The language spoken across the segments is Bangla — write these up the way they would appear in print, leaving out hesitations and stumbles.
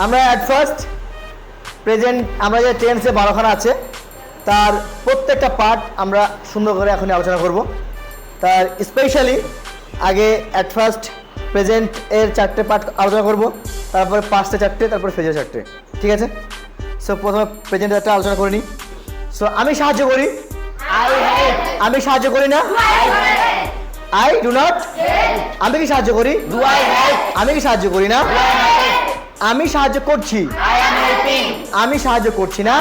আমরা অ্যাট ফার্স্ট প্রেজেন্ট আমরা যে টেন্সে 12খানা আছে তার প্রত্যেকটা পার্ট আমরা সুন্দর করে এখনই আলোচনা করব। তার স্পেশালি আগে অ্যাট ফার্স্ট প্রেজেন্ট এর 4টে পার্ট আলোচনা করব, তারপরে পাস্টে 4টে, তারপরে ফিউচার 4টে। ঠিক আছে? সো প্রথমে প্রেজেন্টের একটা আলোচনা করে নিই। সো আমি সাহায্য করি, আমি সাহায্য করি না, আই ডু নট। আমি কি সাহায্য করি, আমি কি সাহায্য করি না, আমি সাহায্য করছি, আমি সাহায্য করছি না,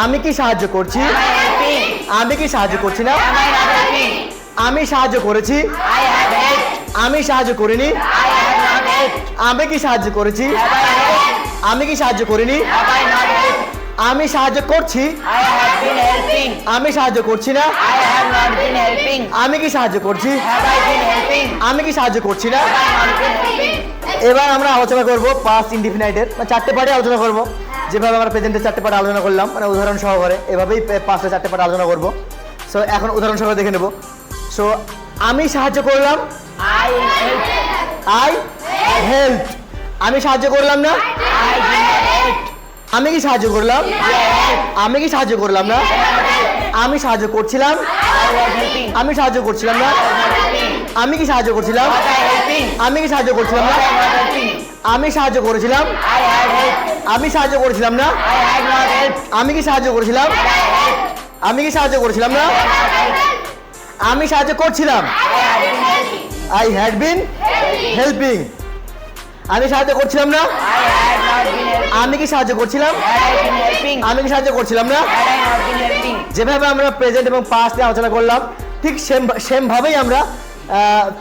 আমি কি সাহায্য করছি, আমি কি সাহায্য করছি না, আমি সাহায্য করেছি, আমি সাহায্য করিনি, আমি কি সাহায্য করেছি, আমি কি সাহায্য করিনি, আমি সাহায্য করছি, আমি সাহায্য করছি না, আমি কি সাহায্য করছি, আমি কি সাহায্য করছি না। এবার আমরা আলোচনা করব পাস্ট ইনডিফিনাইটের, মানে 4টে পার্টে আলোচনা করব। যেভাবে আমরা প্রেজেন্টের 4টে পার্ট আলোচনা করলাম, মানে উদাহরণ সহকারে, এভাবেই পাস্টের 4টে পার্ট আলোচনা করব। সো এখন উদাহরণ সহকারে দেখে নেব। সো আমি সাহায্য করলাম, আই হেল্প। আমি সাহায্য করলাম না, আমি কি সাহায্য করলাম, আমি কি সাহায্য করলাম না, আমি সাহায্য করছিলাম, আমি সাহায্য করছিলাম না, আমি কি সাহায্য করছিলাম, আমি কি সাহায্য করছিলাম না, আমি সাহায্য করেছিলাম, আমি সাহায্য করেছিলাম না, আমি কি সাহায্য করেছিলাম, আমি কি সাহায্য করেছিলাম না, আমি সাহায্য করছিলাম, আই হ্যাড বিন হেল্পিং। আমি সাহায্য করছিলাম না, আমি কি সাহায্য করছিলাম, আমি কি সাহায্য করছিলাম না। যেভাবে আমরা প্রেজেন্ট এবং পাস্ট নিয়ে আলোচনা করলাম, ঠিক সেম ভাবেই আমরা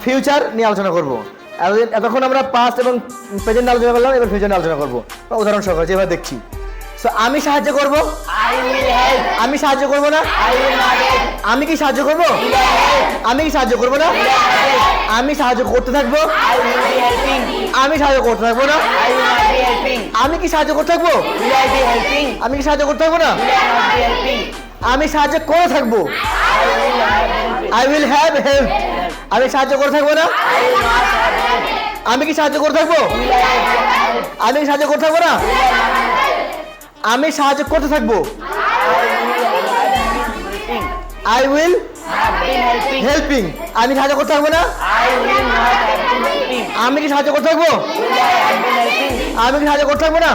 ফিউচার নিয়ে আলোচনা করব। এতক্ষণ আমরা পাস্ট এবং প্রেজেন্ট আলোচনা করলাম, এবার ফিউচার নিয়ে আলোচনা করবো উদাহরণ সহকারে যেভাবে দেখছি। সো আমি সাহায্য করব, আমি সাহায্য করব না, আমি কি সাহায্য করব, আমি কি সাহায্য করব না, আমি সাহায্য করতে থাকবো, আমি সাহায্য করতে থাকবো না, আমি কি সাহায্য করতে থাকবো, আমি কি সাহায্য করতে থাকবো না, আমি সাহায্য করে থাকবো, আই উইল হ্যাভ হেল্প। আমি সাহায্য করে থাকবো না, আমি কি সাহায্য করে থাকবো, আমি কি সাহায্য করতে থাকবো না, আমি সাহায্য করতে থাকবো, আই উইল হেল্পিং। আমি সাহায্য করতে থাকবো না, আমি কি সাহায্য করতে থাকবো, আমি কি সাহায্য করতে থাকবো না।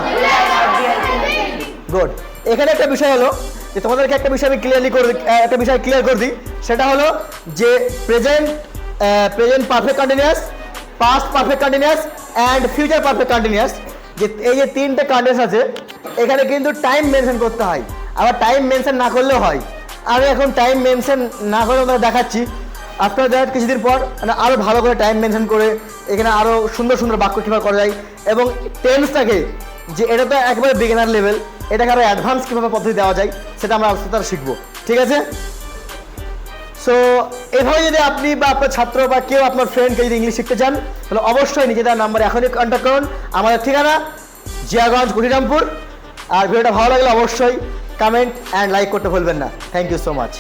গুড। এখানে একটা বিষয় হলো যে তোমাদেরকে একটা বিষয় আমি একটা বিষয় ক্লিয়ার করে দিই। সেটা হলো যে present perfect continuous, past perfect continuous and future perfect continuous, যে এই যে 3টে কন্টিনিউয়াস আছে, এখানে কিন্তু টাইম মেনশন করতে হয়, আবার টাইম মেনশন না করলেও হয়। আমি এখন টাইম মেনশন না করে আমরা দেখাচ্ছি, আফটার দ্যাট কিছুদিন পর মানে আরও ভালো করে টাইম মেনশন করে এখানে আরও সুন্দর সুন্দর বাক্য কীভাবে করা যায়, এবং টেন্সটাকে যে এটা তো একেবারে বিগিনার লেভেল, এটাকে আরও অ্যাডভান্স কীভাবে পদ্ধতি দেওয়া যায় সেটা আমরা আস্তে আস্তে শিখবো। ঠিক আছে? সো এভাবে যদি আপনি বা আপনার ছাত্র বা কেউ আপনার ফ্রেন্ডকে যদি ইংলিশ শিখতে চান, তাহলে অবশ্যই নিজেদের নাম্বারে এখনই কন্ট্যাক্ট করুন। আমাদের ঠিকানা জিয়াগঞ্জ, কুড়িরামপুর। আর ভিডিওটা ভালো লাগলে অবশ্যই কমেন্ট অ্যান্ড লাইক করতে ভুলবেন না। Thank you so much.